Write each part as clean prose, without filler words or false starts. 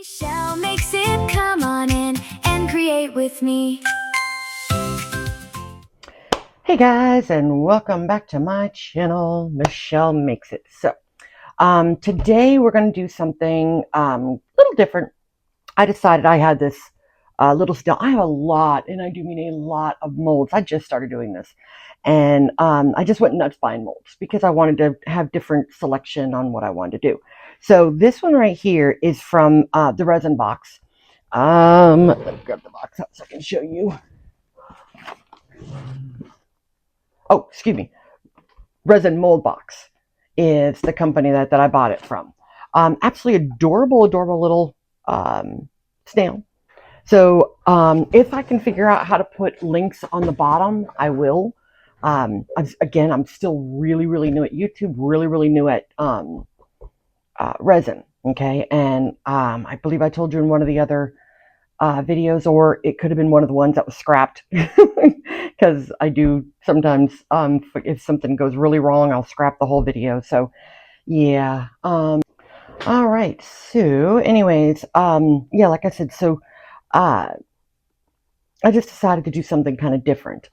Michelle makes it. Come on in and create with me. Hey guys, and welcome back to my channel, Michelle Makes It. So, today we're going to do something a little different. I decided I had this little Snail. I have a lot, and I do mean a lot of molds. I just started doing this, and I just went nuts buying molds because I wanted to have different selection on what I wanted to do. So this one right here is from the resin box. Let me grab the box out so I can show you. Oh, excuse me. Resin Mold Box is the company that I bought it from. Absolutely adorable little snail. So if I can figure out how to put links on the bottom, I will. Again, I'm still really new at YouTube, really new at resin. Okay, and I believe I told you in one of the other videos, or it could have been one of the ones that was scrapped, because I do sometimes, if something goes really wrong, I'll scrap the whole video. So yeah. All right, so anyways, yeah, like I said, so I just decided to do something kind of different,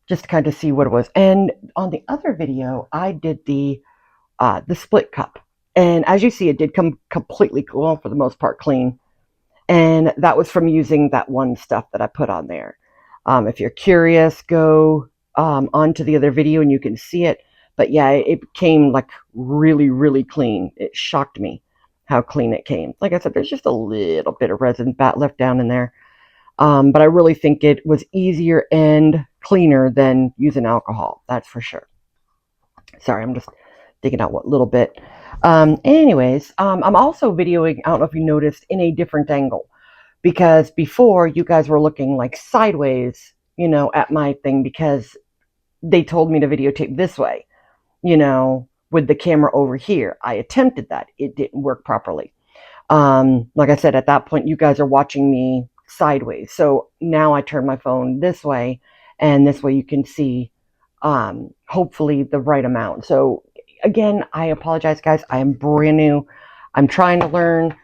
just to kind of see what it was. And on the other video, I did the split cup, and as you see, it did come completely, well, for the most part, clean. And that was from using that one stuff that I put on there. If you're curious, go onto the other video and you can see it. But yeah, it came like really clean. It shocked me how clean it came. Like I said, there's just a little bit of resin left down in there. But I really think it was easier and cleaner than using alcohol. That's for sure. Sorry, I'm just digging out what little bit. Anyways, I'm also videoing, I don't know if you noticed, in a different angle, because before you guys were looking like sideways, you know, at my thing, because they told me to videotape this way, you know, with the camera over here. I attempted that. It didn't work properly. Like I said, at that point, you guys are watching me sideways. So now I turn my phone this way, and this way you can see, hopefully, the right amount. So again, I apologize, guys. I am brand new. I'm trying to learn.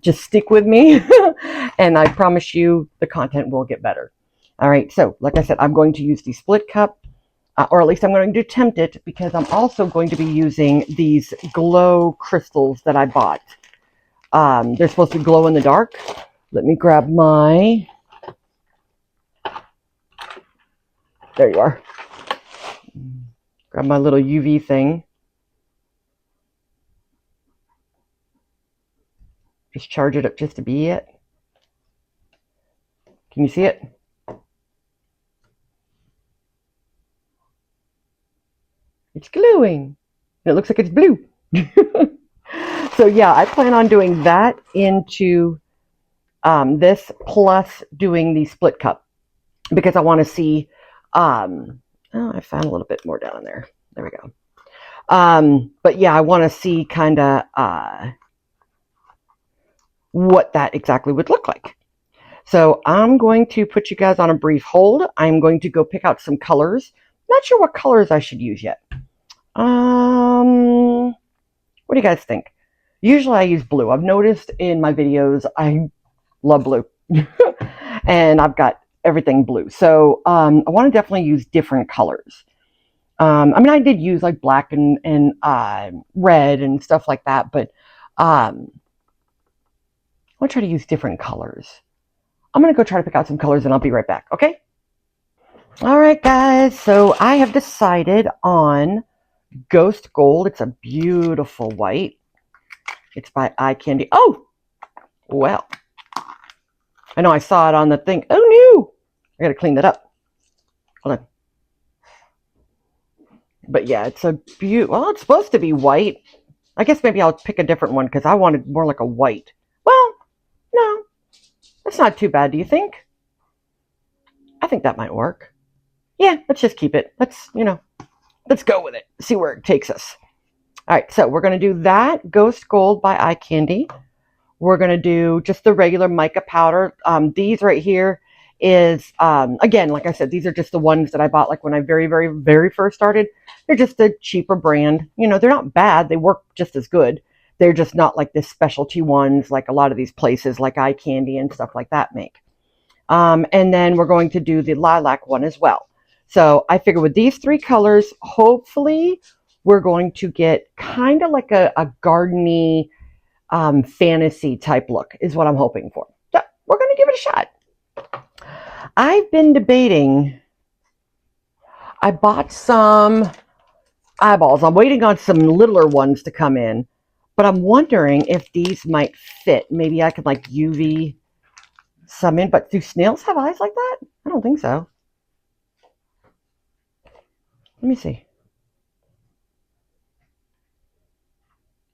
Just stick with me, and I promise you the content will get better. All right, so like I said, I'm going to use the split cup, or at least I'm going to attempt it, because I'm also going to be using these glow crystals that I bought. They're supposed to glow in the dark. Let me grab my... There you are. Grab my little UV thing. Just charge it up just to be it. Can you see it? It's glowing. It looks like it's blue. So yeah, I plan on doing that into this, plus doing the split cup, because I want to see, oh, I found a little bit more down there. There we go. But yeah, I want to see kind of what that exactly would look like. So I'm going to put you guys on a brief hold. I'm going to go pick out some colors. Not sure what colors I should use yet. What do you guys think? Usually I use blue. I've noticed in my videos I love blue. And I've got everything blue. So I want to definitely use different colors. I mean, I did use like black and red and stuff like that, but I want to try to use different colors. I'm going to go try to pick out some colors, and I'll be right back, okay? All right, guys, so I have decided on Ghost Gold. It's a beautiful white. It's by Eye Candy. Oh, well, I know I saw it on the thing. Oh, no, I got to clean that up. Hold on. But yeah, it's a beautiful, well, it's supposed to be white. I guess maybe I'll pick a different one, because I wanted more like a white. Well, no, that's not too bad, do you think? I think that might work. Yeah, let's just keep it. Let's go with it. See where it takes us. All right, so we're going to do that Ghost Gold by Eye Candy. We're going to do just the regular mica powder. These right here is, again, like I said, these are just the ones that I bought like when I very first started. They're just a cheaper brand. You know, they're not bad. They work just as good. They're just not like the specialty ones like a lot of these places like Eye Candy and stuff like that make. And then we're going to do the lilac one as well. So I figure with these 3 colors, hopefully we're going to get kind of like a gardeny fantasy type look is what I'm hoping for. So we're going to give it a shot. I've been debating. I bought some eyeballs. I'm waiting on some littler ones to come in, but I'm wondering if these might fit. Maybe I could like UV some in, but do snails have eyes like that? I don't think so. Let me see.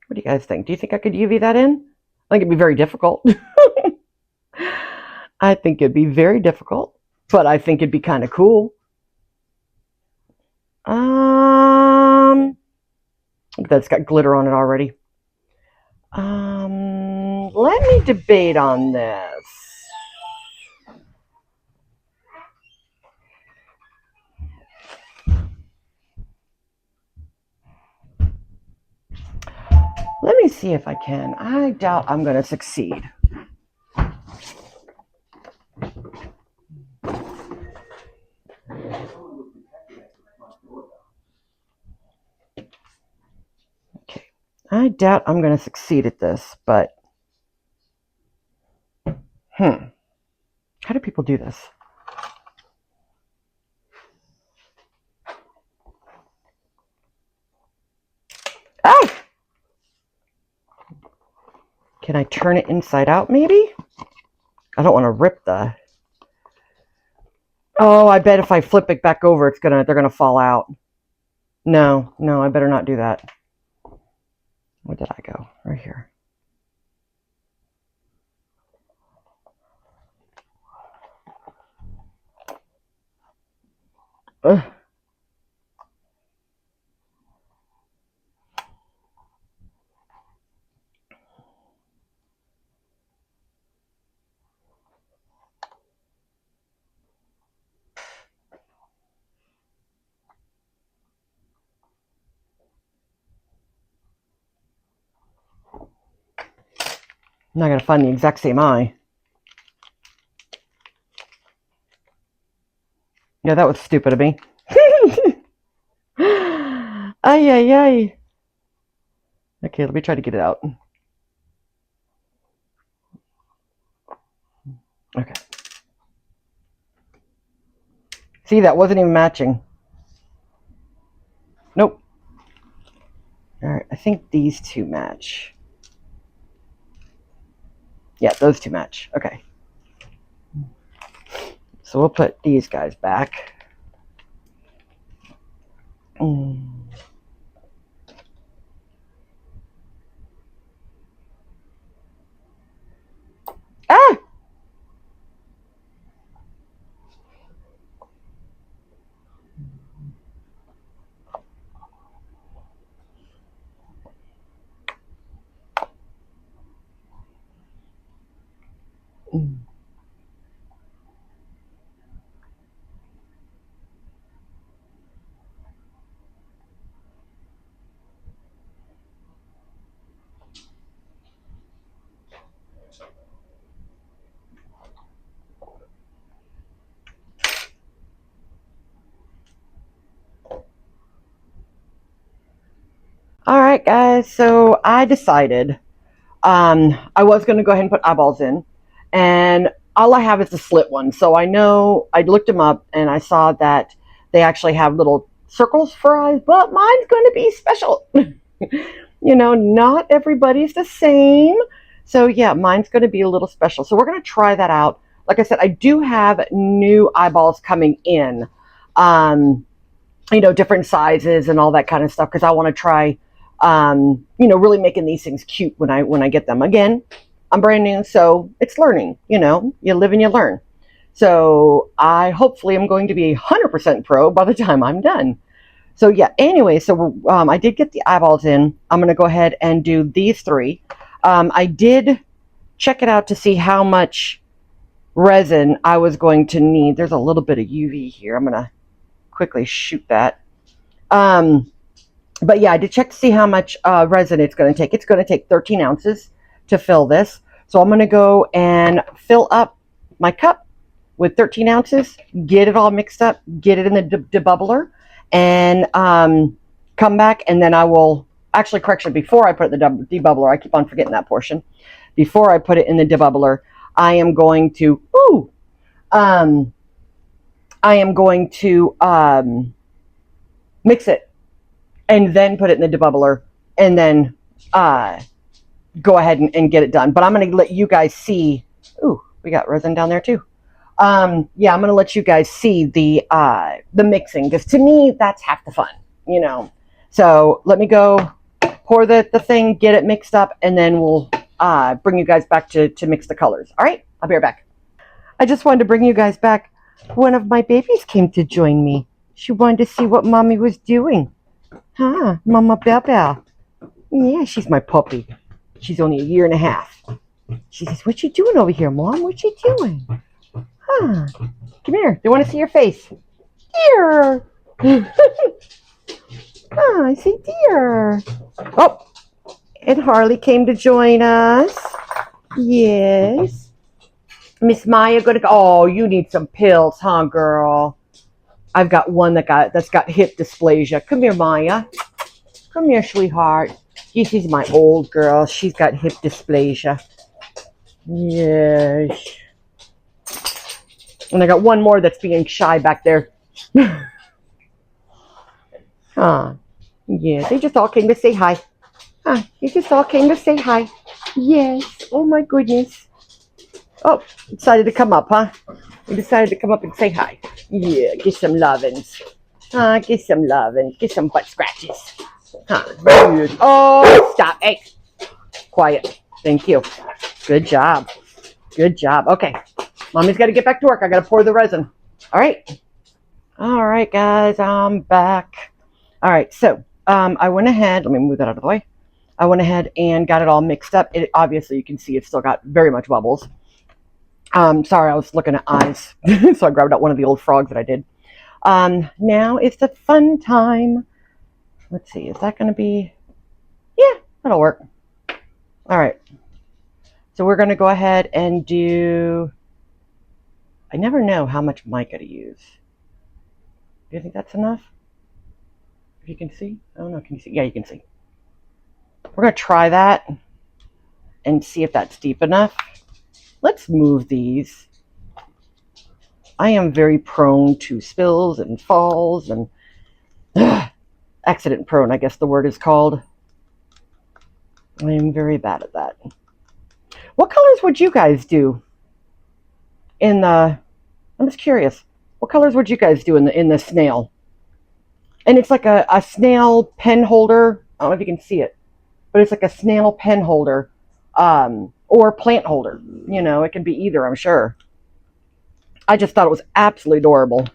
What do you guys think? Do you think I could UV that in? I think it'd be very difficult. I think it'd be very difficult, but I think it'd be kind of cool. That's got glitter on it already. Let me debate on this. Let me see if I can. I doubt I'm going to succeed. Okay. I doubt I'm going to succeed at this, but how do people do this? Ah! Can I turn it inside out maybe? I don't want to rip the... Oh, I bet if I flip it back over, they're gonna fall out. No, I better not do that. Where did I go? Right here. Ugh. I'm not gonna find the exact same eye. Yeah, that was stupid of me. Ay, ay, ay. Okay, let me try to get it out. Okay. See, that wasn't even matching. Nope. All right, I think these 2 match. Yeah, those 2 match. Okay. So we'll put these guys back. Ah! All right, guys, so I decided I was going to go ahead and put eyeballs in, and all I have is the slit one. So I know I looked them up and I saw that they actually have little circles for eyes, but mine's going to be special. You know, not everybody's the same. So yeah, mine's going to be a little special. So we're going to try that out. Like I said, I do have new eyeballs coming in, you know, different sizes and all that kind of stuff, because I want to try, you know, really making these things cute when I get them. Again, I'm brand new, so it's learning. You know, you live and you learn. So I hopefully am going to be 100% pro by the time I'm done. So yeah, anyway, so I did get the eyeballs in. I'm going to go ahead and do these 3. I did check it out to see how much resin I was going to need. There's a little bit of UV here. I'm going to quickly shoot that. But yeah, I did check to see how much resin it's going to take. It's going to take 13 ounces to fill this. So I'm going to go and fill up my cup with 13 ounces, get it all mixed up, get it in the debubbler, and come back, and then I will, actually, correction, before I put it in the debubbler, I keep on forgetting that portion. Before I put it in the debubbler, I am going to, mix it and then put it in the debubbler, and then go ahead and get it done. But I'm going to let you guys see. Ooh, we got resin down there too. Yeah, I'm going to let you guys see the mixing, because to me, that's half the fun, you know. So let me go pour the thing, get it mixed up, and then we'll bring you guys back to mix the colors. All right, I'll be right back. I just wanted to bring you guys back. One of my babies came to join me. She wanted to see what mommy was doing. Huh, Mama Belle. Yeah, she's my puppy. She's only a year and a half. She says, "What you doing over here, Mom? What you doing? Huh? Come here. They want to see your face. Dear." Oh, I say dear. Oh, and Harley came to join us. Yes. Miss Maya, go to. Oh, you need some pills, huh, girl? I've got one that's got hip dysplasia. Come here, Maya. Come here, sweetheart. She's my old girl. She's got hip dysplasia. Yes. And I got one more that's being shy back there. Huh. Yeah, they just all came to say hi. Huh. They just all came to say hi. Yes. Oh, my goodness. Oh, decided to come up, huh? You decided to come up and say hi. Yeah, get some lovins. Get some lovins. Get some butt scratches. Good. Oh, stop. Hey, quiet. Thank you. Good job. Good job. Okay. Mommy's got to get back to work. I got to pour the resin. All right. All right, guys. I'm back. All right. So I went ahead. Let me move that out of the way. I went ahead and got it all mixed up. Obviously, you can see it's still got very much bubbles. Sorry, I was looking at eyes. So I grabbed out one of the old frogs that I did. Now it's the fun time. Let's see. Is that going to be... Yeah, that'll work. All right. So we're going to go ahead and do... I never know how much mica to use. Do you think that's enough? If you can see? I don't know. Can you see? Yeah, you can see. We're going to try that and see if that's deep enough. Let's move these. I am very prone to spills and falls and accident prone, I guess the word is called. I am very bad at that. What colors would you guys do in the... I'm just curious. What colors would you guys do in the snail? And it's like a snail pen holder. I don't know if you can see it, but it's like a snail pen holder, or plant holder. You know, it can be either, I'm sure. I just thought it was absolutely adorable,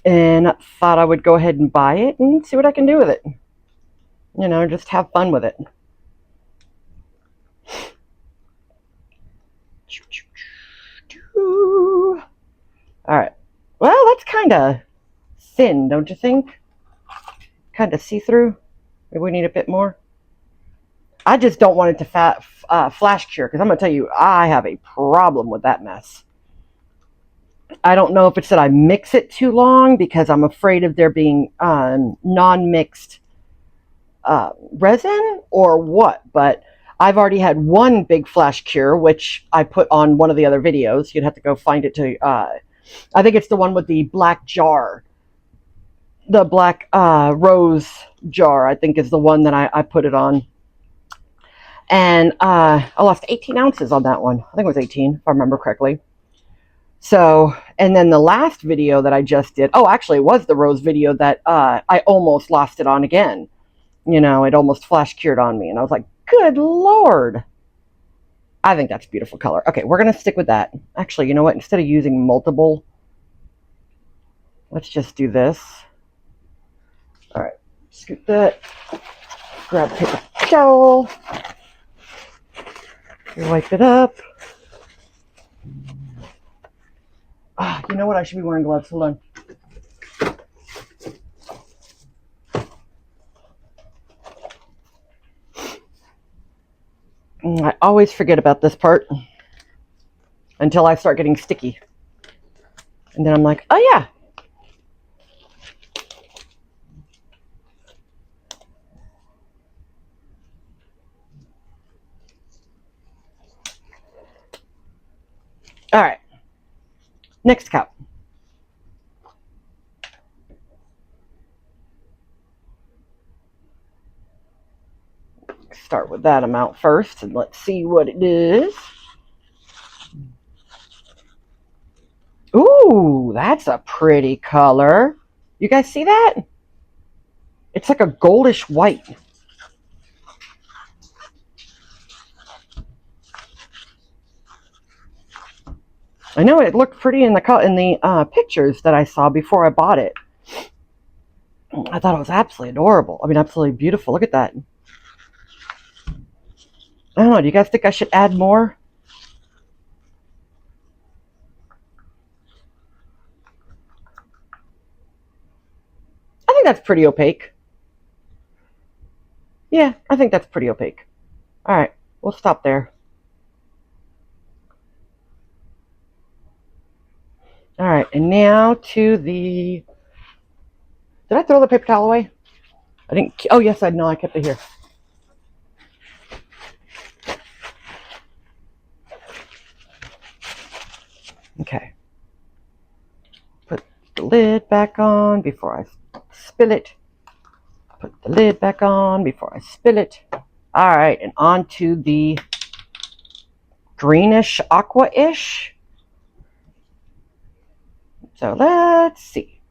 and thought I would go ahead and buy it and see what I can do with it. You know, just have fun with it. All right. Well, that's kind of thin, don't you think? Kind of see-through. Maybe we need a bit more. I just don't want it to flash cure, because I'm going to tell you, I have a problem with that mess. I don't know if it's that I mix it too long, because I'm afraid of there being non-mixed resin or what, but I've already had one big flash cure, which I put on one of the other videos. You'd have to go find it to... I think it's the one with the black jar. The black rose jar, I think, is the one that I put it on. And I lost 18 ounces on that one. I think it was 18, if I remember correctly. So, and then the last video that I just did, oh, actually, it was the rose video that I almost lost it on again. You know, it almost flash cured on me. And I was like, good Lord. I think that's a beautiful color. Okay, we're going to stick with that. Actually, you know what? Instead of using multiple, let's just do this. All right, scoop that. Grab a paper towel. Wipe it up. You know what? I should be wearing gloves. Hold on. always forget about this part until I start getting sticky. And then I'm like, oh yeah. All right. Next cup. Start with that amount first and let's see what it is. Ooh, that's a pretty color. You guys see that? It's like a goldish white. I know it looked pretty in the pictures that I saw before I bought it. I thought it was absolutely adorable. I mean, absolutely beautiful. Look at that. I don't know. Do you guys think I should add more? I think that's pretty opaque. Yeah, I think that's pretty opaque. All right, we'll stop there. All right, and now to the... Did I throw the paper towel away? I didn't... Oh, yes, I know. I kept it here. Okay. Put the lid back on before I spill it. Put the lid back on before I spill it. All right, and on to the greenish aqua-ish. So let's see.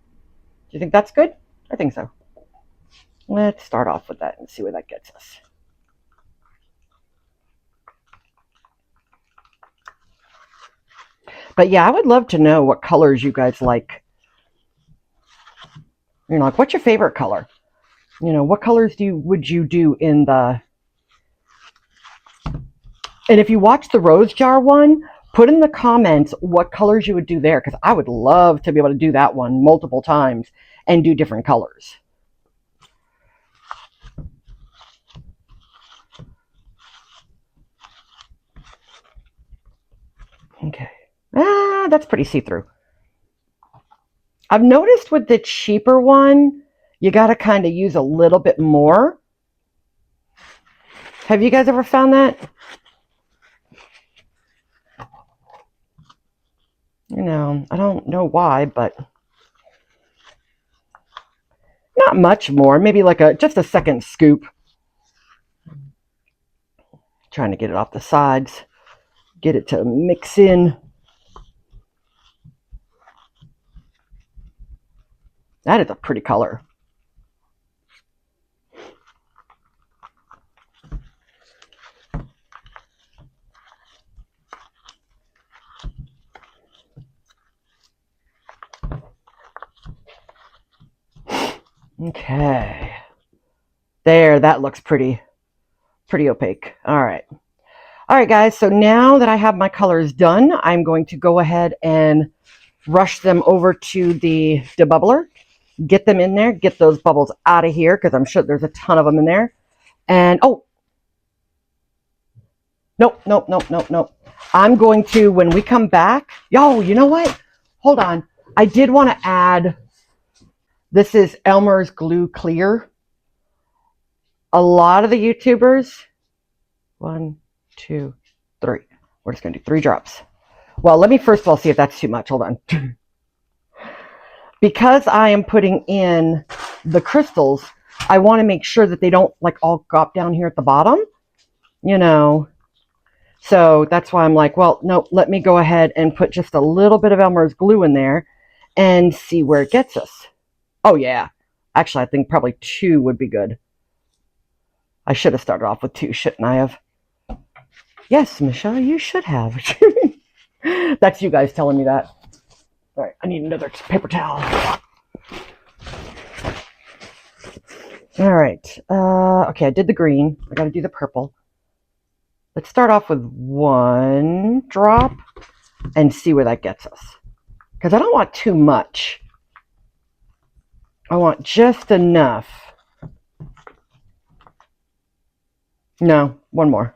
Do you think that's good? I think so. Let's start off with that and see where that gets us. But yeah, I would love to know what colors you guys like. You know, like what's your favorite color? You know, what colors would you do in the... And if you watch the rose jar one, put in the comments what colors you would do there, because I would love to be able to do that one multiple times and do different colors. Okay. Ah, that's pretty see-through. I've noticed with the cheaper one, you got to kind of use a little bit more. Have you guys ever found that? You know, I don't know why, but not much more. Maybe like just a second scoop. Trying to get it off the sides. Get it to mix in. That is a pretty color. Okay. There, that looks pretty opaque. All right. All right, guys. So now that I have my colors done, I'm going to go ahead and rush them over to the debubbler. Get them in there. Get those bubbles out of here because I'm sure there's a ton of them in there. And, oh. Nope. I'm going to, when we come back, you know what? Hold on. I did want to add, this is Elmer's Glue Clear. A lot of the YouTubers, 1, 2, 3. We're just going to do 3 drops. Well, let me first of all see if that's too much. Hold on. Because I am putting in the crystals, I want to make sure that they don't like all drop down here at the bottom, you know. So that's why I'm like, well, no, let me go ahead and put just a little bit of Elmer's glue in there and see where it gets us. Oh, yeah. Actually, I think probably 2 would be good. I should have started off with 2, shouldn't I have? Yes, Michelle, you should have. That's you guys telling me that. All right, I need another paper towel. All right. Okay, I did the green. I got to do the purple. Let's start off with 1 drop and see where that gets us. Because I don't want too much. I want just enough. No, 1 more.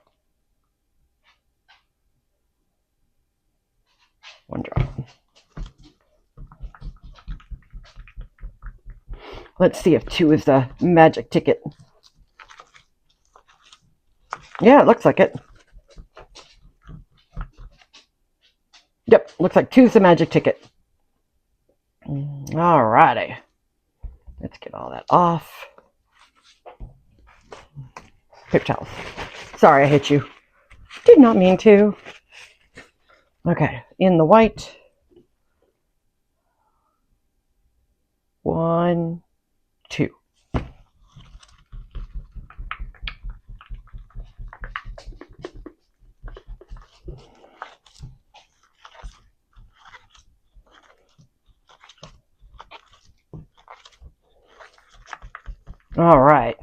Let's see if 2 is the magic ticket. Yeah, it looks like it. Yep, looks like 2's the magic ticket. Alrighty. Let's get all that off. Paper towels. Sorry, I hit you. Did not mean to. Okay, in the white. 1, 2. All right.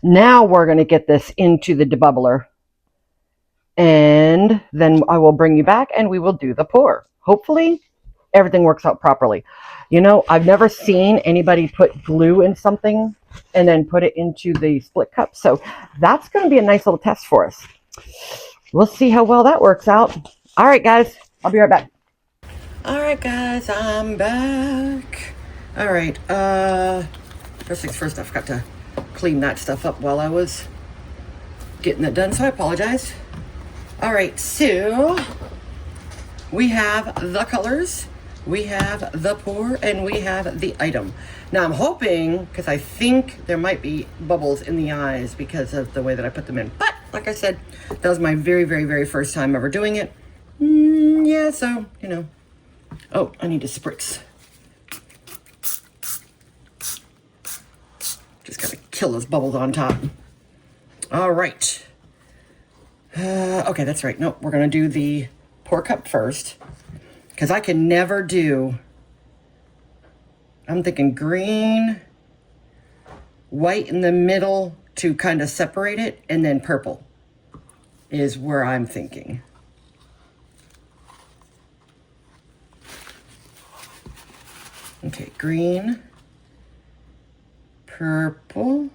Now we're going to get this into the debubbler. And then I will bring you back and we will do the pour. Hopefully everything works out properly. You know, I've never seen anybody put glue in something and then put it into the split cup. So that's going to be a nice little test for us. We'll see how well that works out. All right, guys, I'll be right back. All right, guys, I'm back. All right, first things first, I forgot to clean that stuff up while I was getting it done, so I apologize. All right, so we have the colors, we have the pour, and we have the item. Now I'm hoping, because I think there might be bubbles in the eyes because of the way that I put them in. But like I said, that was my very, very, very first time ever doing it. Yeah, so, you know. Oh, I need to spritz. Just gotta kill those bubbles on top. All right. Okay, that's right. No, we're gonna do the pour cup first, because I can never do, I'm thinking green, white in the middle to kind of separate it, and then purple is where I'm thinking. Okay, green, purple,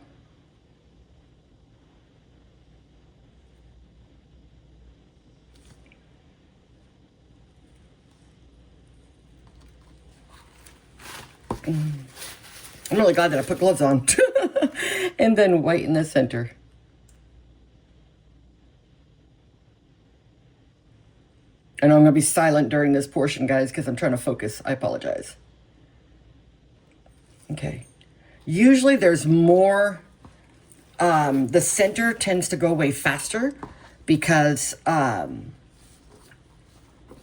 I'm really glad that I put gloves on. And then white in the center. And I'm going to be silent during this portion, guys, because I'm trying to focus. I apologize. Okay. Usually there's more, the center tends to go away faster because, yeah,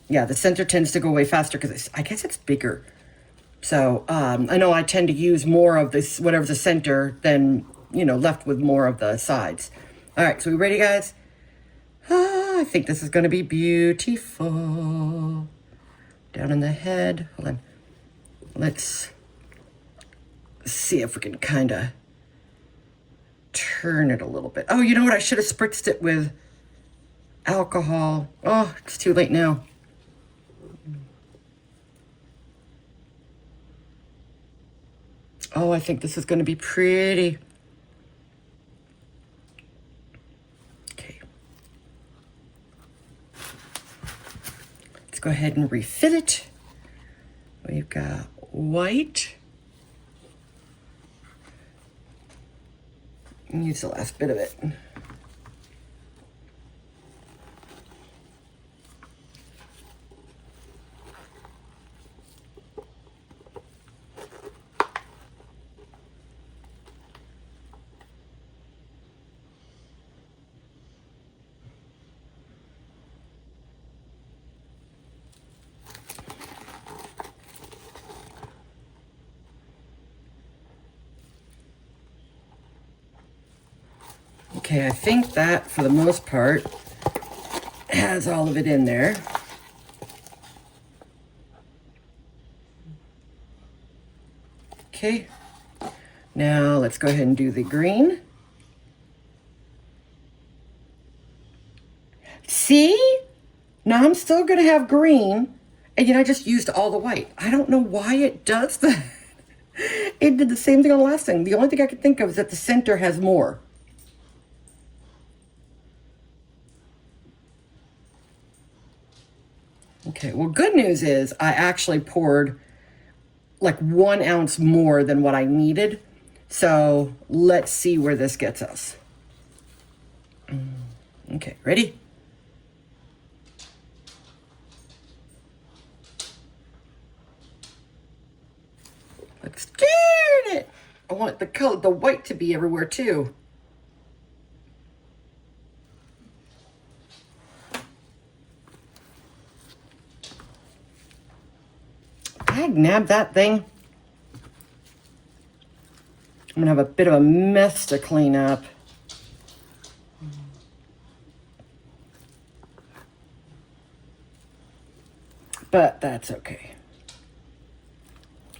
the center tends to go away faster because I guess it's bigger. So I know I tend to use more of this, whatever's the center, than, you know, left with more of the sides. All right, so we ready, guys? I think this is going to be beautiful. Down in the head. Hold on. Let's see if we can kind of turn it a little bit. Oh, you know what? I should have spritzed it with alcohol. Oh, it's too late now. Oh, I think this is going to be pretty. Okay. Let's go ahead and refill it. We've got white. Use the last bit of it. Okay, I think that, for the most part, has all of it in there. Okay, now let's go ahead and do the green. See? Now I'm still gonna have green, and yet I just used all the white. I don't know why it does that. It did the same thing on the last thing. The only thing I could think of is that the center has more. Okay, well, good news is I actually poured like 1 ounce more than what I needed. So let's see where this gets us. Okay, ready? Let's get it. I want the color, the white to be everywhere too. I nab that thing. I'm gonna have a bit of a mess to clean up. But that's okay.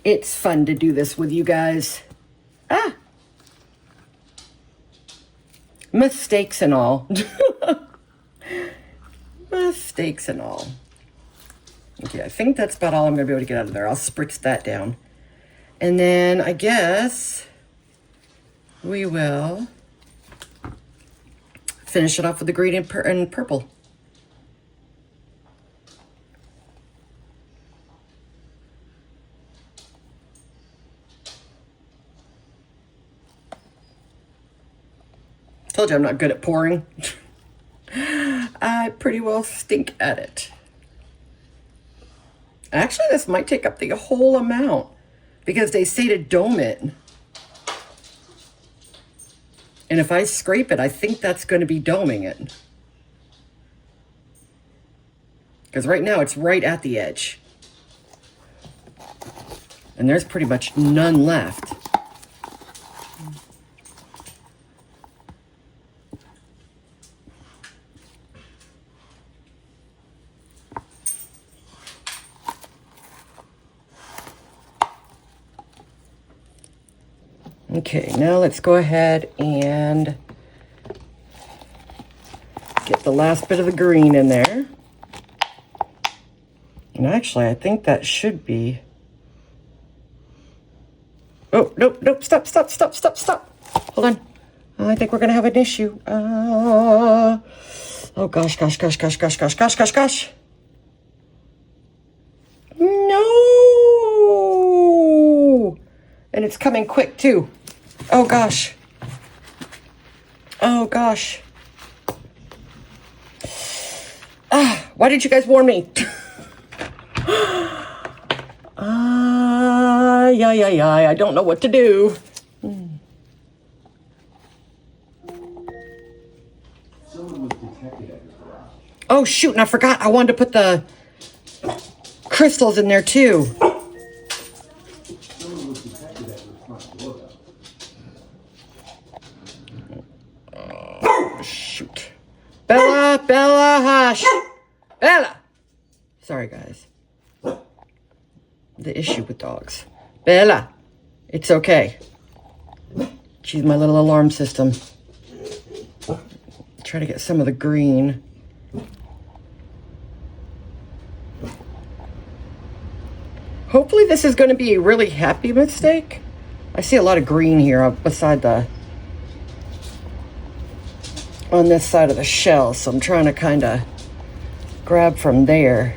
It's fun to do this with you guys. Ah! Mistakes and all. Mistakes and all. Okay, I think that's about all I'm gonna be able to get out of there. I'll spritz that down. And then I guess we will finish it off with the green and purple. Told you I'm not good at pouring. I pretty well stink at it. Actually, this might take up the whole amount because they say to dome it. And if I scrape it, I think that's going to be doming it. Because right now it's right at the edge. And there's pretty much none left. Okay, now let's go ahead and get the last bit of the green in there. And actually, I think that should be... Oh, nope, nope, stop. Hold on. I think we're going to have an issue. Oh, gosh. No! And it's coming quick, too. Oh, gosh. Ah, why did you guys warn me? I don't know what to do. Oh, shoot, and I forgot. I wanted to put the crystals in there, too. Oh, shoot. Bella, hush. Bella. Sorry, guys. The issue with dogs. Bella, it's okay. She's my little alarm system. Try to get some of the green. Hopefully this is going to be a really happy mistake. I see a lot of green here beside on this side of the shell, so I'm trying to kind of grab from there.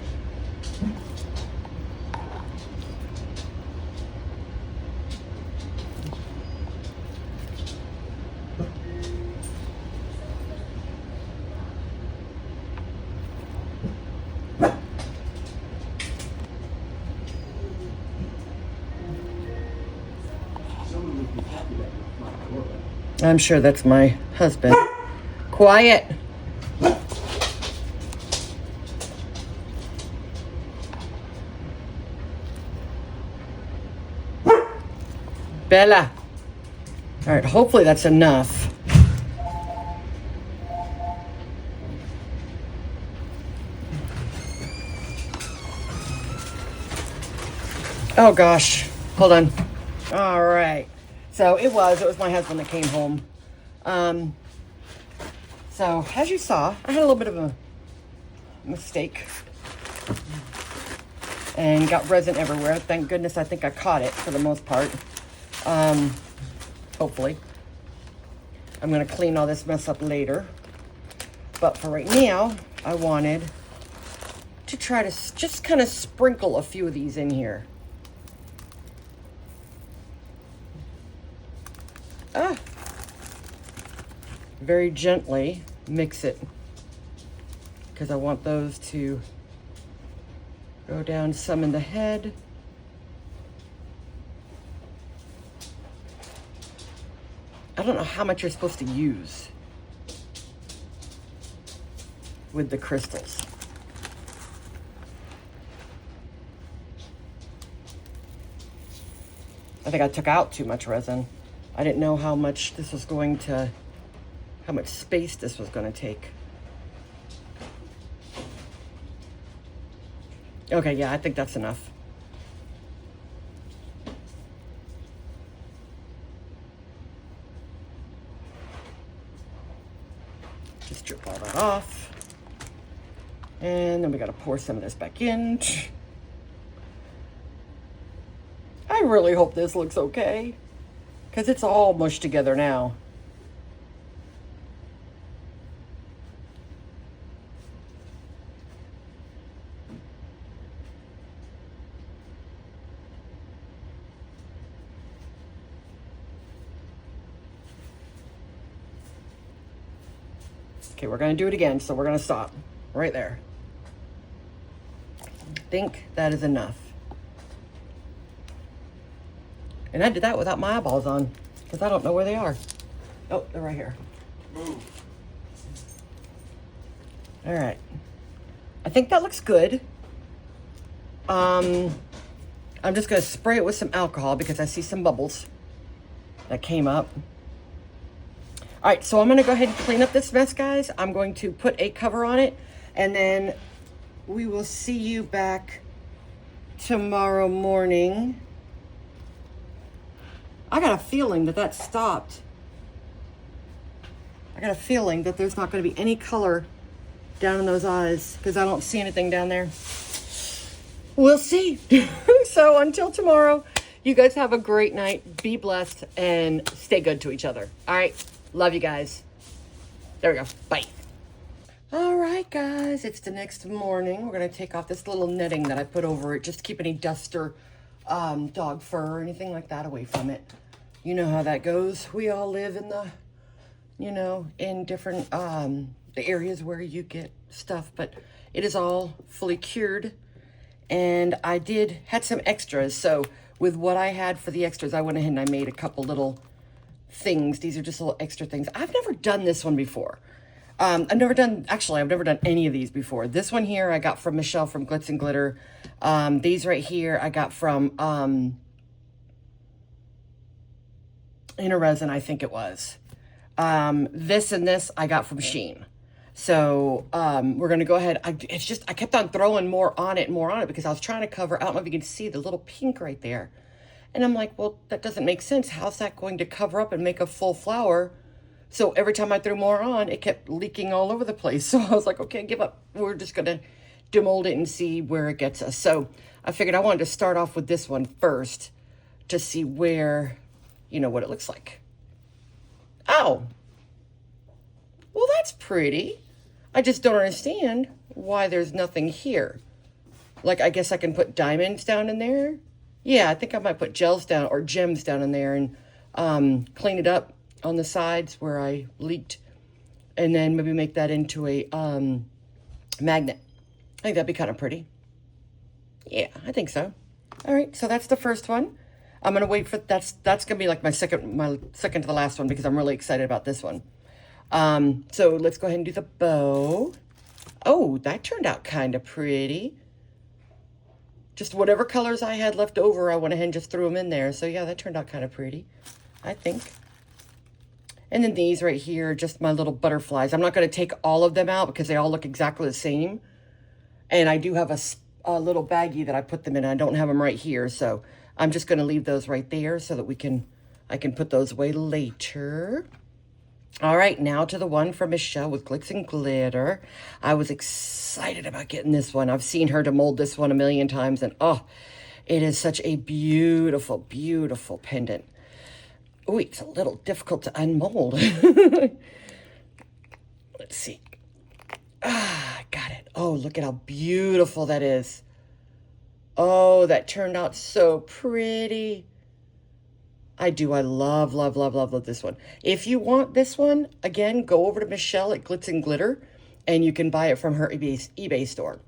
I'm sure that's my husband. Quiet. Bella. All right, hopefully that's enough. Oh gosh, hold on. All right. So it was my husband that came home. So as you saw, I had a little bit of a mistake and got resin everywhere. Thank goodness I think I caught it for the most part. Hopefully. I'm gonna clean all this mess up later. But for right now, I wanted to try to just kind of sprinkle a few of these in here. very gently mix it, because I want those to go down some in the head. I don't know how much you're supposed to use with the crystals. I think I took out too much resin. I didn't know how much this was going to, how much space this was going to take. Okay, yeah, I think that's enough. Just drip all that off. And then we got to pour some of this back in. I really hope this looks okay, because it's all mushed together now. Okay, we're going to do it again, so we're going to stop right there. I think that is enough. And I did that without my eyeballs on, because I don't know where they are. Oh, they're right here. Move. All right. I think that looks good. I'm just going to spray it with some alcohol because I see some bubbles that came up. All right, so I'm going to go ahead and clean up this mess, guys. I'm going to put a cover on it, and then we will see you back tomorrow morning. I got a feeling that that stopped. I got a feeling that there's not going to be any color down in those eyes, because I don't see anything down there. We'll see. So until tomorrow, you guys have a great night. Be blessed and stay good to each other. All right. Love you guys. There we go. Bye. All right, guys. It's the next morning. We're going to take off this little netting that I put over it just to keep any dust or dog fur or anything like that away from it. You know how that goes. We all live in the, you know, in different the areas where you get stuff, but it is all fully cured. And I had some extras. So with what I had for the extras, I went ahead and I made a couple little things. These are just little extra things. I've never done this one before. I've never done any of these before. This one here I got from Michelle from Glitz and Glitter. These right here I got from in a resin, I think it was. This and this I got from Shein. So we're gonna go ahead. I kept on throwing more on it because I was trying to cover. I don't know if you can see the little pink right there. And I'm like, well, that doesn't make sense. How's that going to cover up and make a full flower? So every time I threw more on, it kept leaking all over the place. So I was like, okay, give up. We're just going to demold it and see where it gets us. So I figured I wanted to start off with this one first to see where, you know, what it looks like. Oh, well, that's pretty. I just don't understand why there's nothing here. Like, I guess I can put diamonds down in there. Yeah, I think I might put gels down or gems down in there and clean it up on the sides where I leaked. And then maybe make that into a magnet. I think that'd be kind of pretty. Yeah, I think so. All right, so that's the first one. I'm going to wait for, that's going to be like my second to the last one because I'm really excited about this one. So let's go ahead and do the bow. Oh, that turned out kind of pretty. Just whatever colors I had left over, I went ahead and just threw them in there. So yeah, that turned out kind of pretty, I think. And then these right here, just my little butterflies. I'm not going to take all of them out because they all look exactly the same. And I do have a little baggie that I put them in. I don't have them right here. So I'm just going to leave those right there so that I can put those away later. All right, now to the one from Michelle with Glitz and Glitter. I was excited about getting this one. I've seen her to mold this one a million times, and oh, it is such a beautiful, beautiful pendant. Oh, it's a little difficult to unmold. Let's see. Ah, I got it. Oh, look at how beautiful that is. Oh, that turned out so pretty. I do. I love, love, love, love, love this one. If you want this one, again, go over to Michelle at Glitz and Glitter, and you can buy it from her eBay store.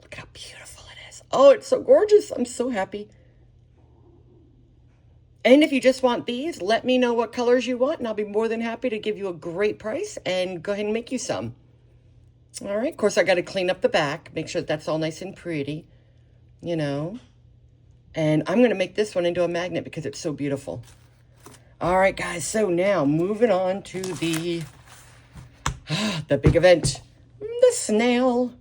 Look at how beautiful it is. Oh, it's so gorgeous. I'm so happy. And if you just want these, let me know what colors you want, and I'll be more than happy to give you a great price and go ahead and make you some. All right. Of course, I got to clean up the back, make sure that's all nice and pretty, you know. And I'm going to make this one into a magnet because it's so beautiful. All right, guys. So now moving on to the big event, the snail.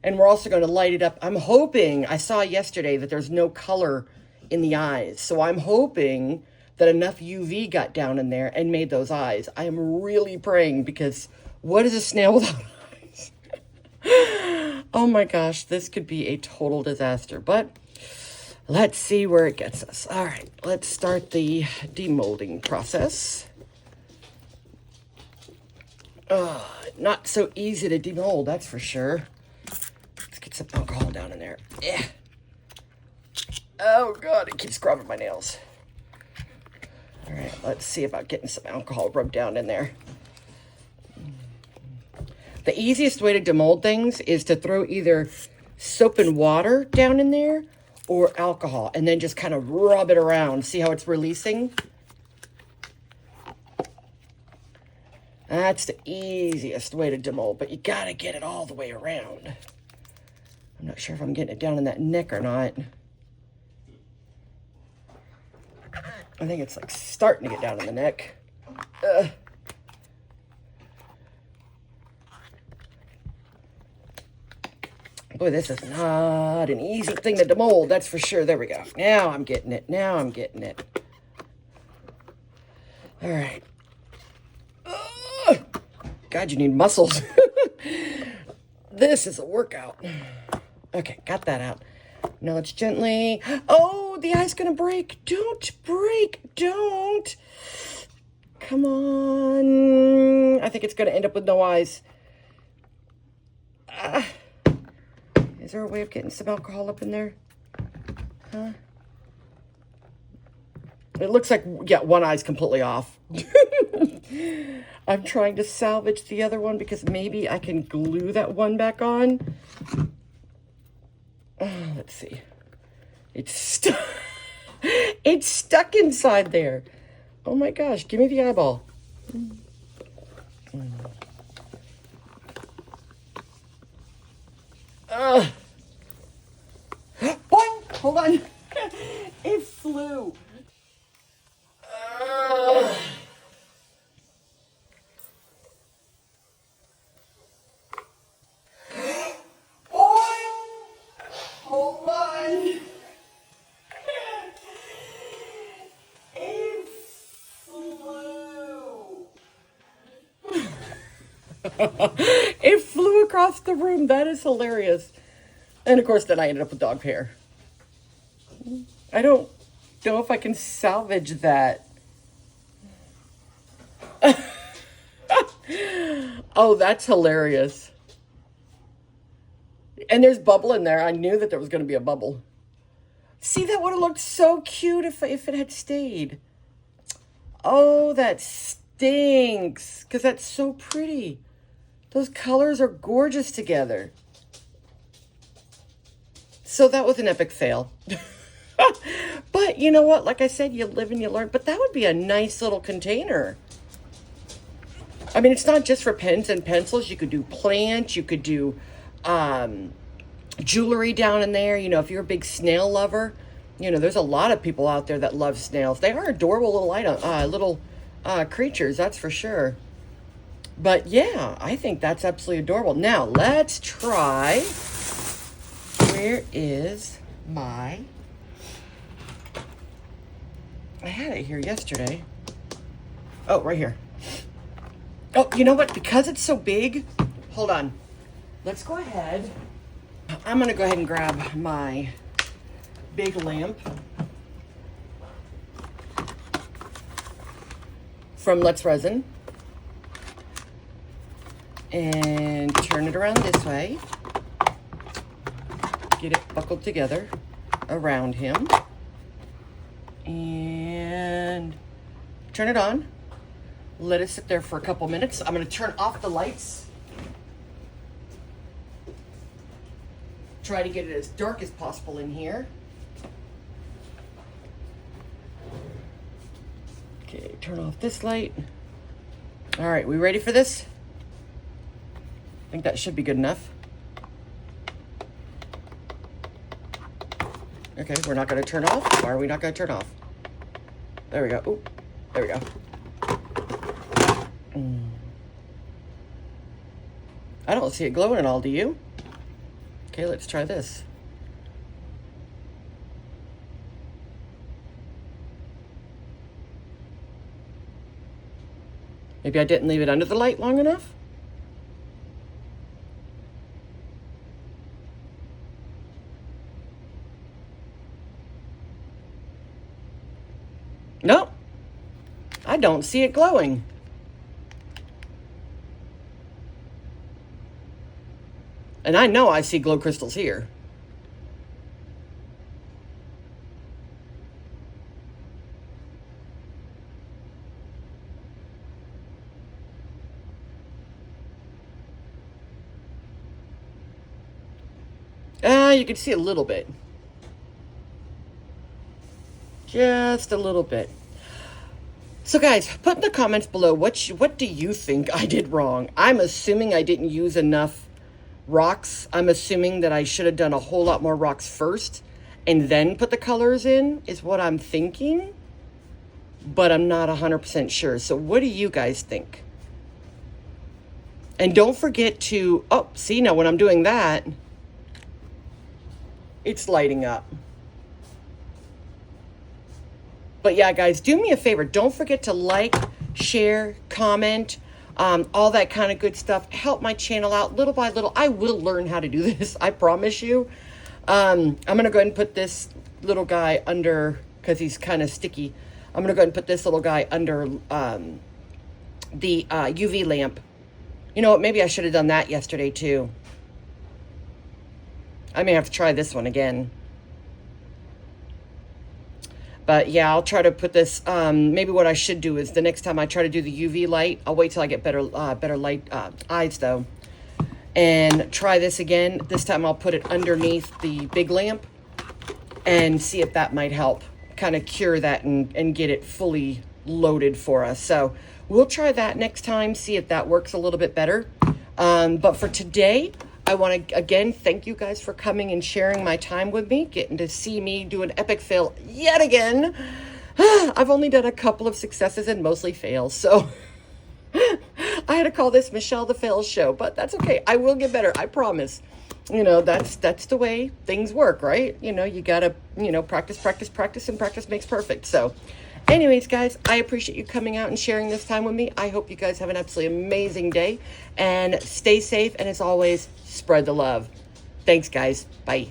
And we're also going to light it up. I'm hoping, I saw yesterday that there's no color in the eyes. So I'm hoping that enough UV got down in there and made those eyes. I am really praying, because what is a snail without eyes? Oh my gosh, this could be a total disaster. But let's see where it gets us. All right, let's start the demolding process. Not so easy to demold, that's for sure. Let's get some alcohol down in there. Yeah. Oh God, it keeps grabbing my nails. All right, let's see about getting some alcohol rubbed down in there. The easiest way to demold things is to throw either soap and water down in there or alcohol, and then just kind of rub it around. See how it's releasing? That's the easiest way to demold, but you gotta get it all the way around. I'm not sure if I'm getting it down in that neck or not. I think it's like starting to get down in the neck. Boy, this is not an easy thing to demold, that's for sure. There we go. Now I'm getting it. Now I'm getting it. All right. God, you need muscles. This is a workout. Okay, got that out. Now let's gently... Oh, the eye's gonna break. Don't break. Don't. Come on. I think it's gonna end up with no eyes. Is there a way of getting some alcohol up in there? Huh? It looks like, yeah, one eye's completely off. I'm trying to salvage the other one because maybe I can glue that one back on. Let's see. It's stuck. It's stuck inside there. Oh my gosh, give me the eyeball. Boing! Hold on. It flew. Hold on. It flew. It flew across the room. That is hilarious. And of course, then I ended up with dog hair. I don't know if I can salvage that. Oh, that's hilarious. And there's bubble in there. I knew that there was going to be a bubble. See, that would have looked so cute if it had stayed. Oh, that stinks. Because that's so pretty. Those colors are gorgeous together. So that was an epic fail. But you know what? Like I said, you live and you learn. But that would be a nice little container. I mean, it's not just for pens and pencils. You could do plants. You could do jewelry down in there. You know, if you're a big snail lover, you know, there's a lot of people out there that love snails. They are adorable little creatures, that's for sure. But yeah, I think that's absolutely adorable. Now, let's try. Where is my... I had it here yesterday. Oh, right here. Oh, you know what? Because it's so big, hold on. Let's go ahead. I'm going to go ahead and grab my big lamp from Let's Resin and turn it around this way. Get it buckled together around him. And turn it on. Let it sit there for a couple minutes. I'm going to turn off the lights. Try to get it as dark as possible in here. Okay, turn off this light. All right, we ready for this? I think that should be good enough. Okay, we're not going to turn off. Why are we not going to turn off? There we go. Ooh, there we go. I don't see it glowing at all, do you? Okay, let's try this. Maybe I didn't leave it under the light long enough? No, I don't see it glowing. And I know I see glow crystals here. You can see a little bit. Just a little bit. So guys, put in the comments below, what do you think I did wrong? I'm assuming I didn't use enough rocks. I'm assuming that I should have done a whole lot more rocks first and then put the colors in, is what I'm thinking. But I'm not 100% sure. So what do you guys think? And don't forget to, oh, see, now when I'm doing that, it's lighting up. But yeah, guys, do me a favor. Don't forget to like, share, comment, all that kind of good stuff. Help my channel out little by little. I will learn how to do this. I promise you. I'm going to go ahead and put this little guy under, because he's kind of sticky. I'm going to go ahead and put this little guy under the UV lamp. You know what? Maybe I should have done that yesterday too. I may have to try this one again. But yeah, I'll try to put this, maybe what I should do is the next time I try to do the UV light, I'll wait till I get better light eyes though. And try this again. This time I'll put it underneath the big lamp and see if that might help kind of cure that and get it fully loaded for us. So we'll try that next time, see if that works a little bit better. But for today, I want to, again, thank you guys for coming and sharing my time with me, getting to see me do an epic fail yet again. I've only done a couple of successes and mostly fails, so I had to call this Michelle the Fails Show, but that's okay. I will get better, I promise. You know, that's the way things work, right? You know, you got to, you know, practice, practice, practice, and practice makes perfect. So anyways, guys, I appreciate you coming out and sharing this time with me. I hope you guys have an absolutely amazing day and stay safe. And as always, spread the love. Thanks, guys. Bye.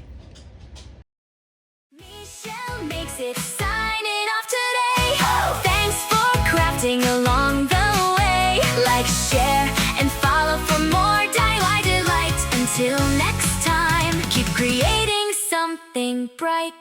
Michelle makes it signing off today. Thanks for crafting along the way. Like, share, and follow for more DIY delight. Until next time, keep creating something bright.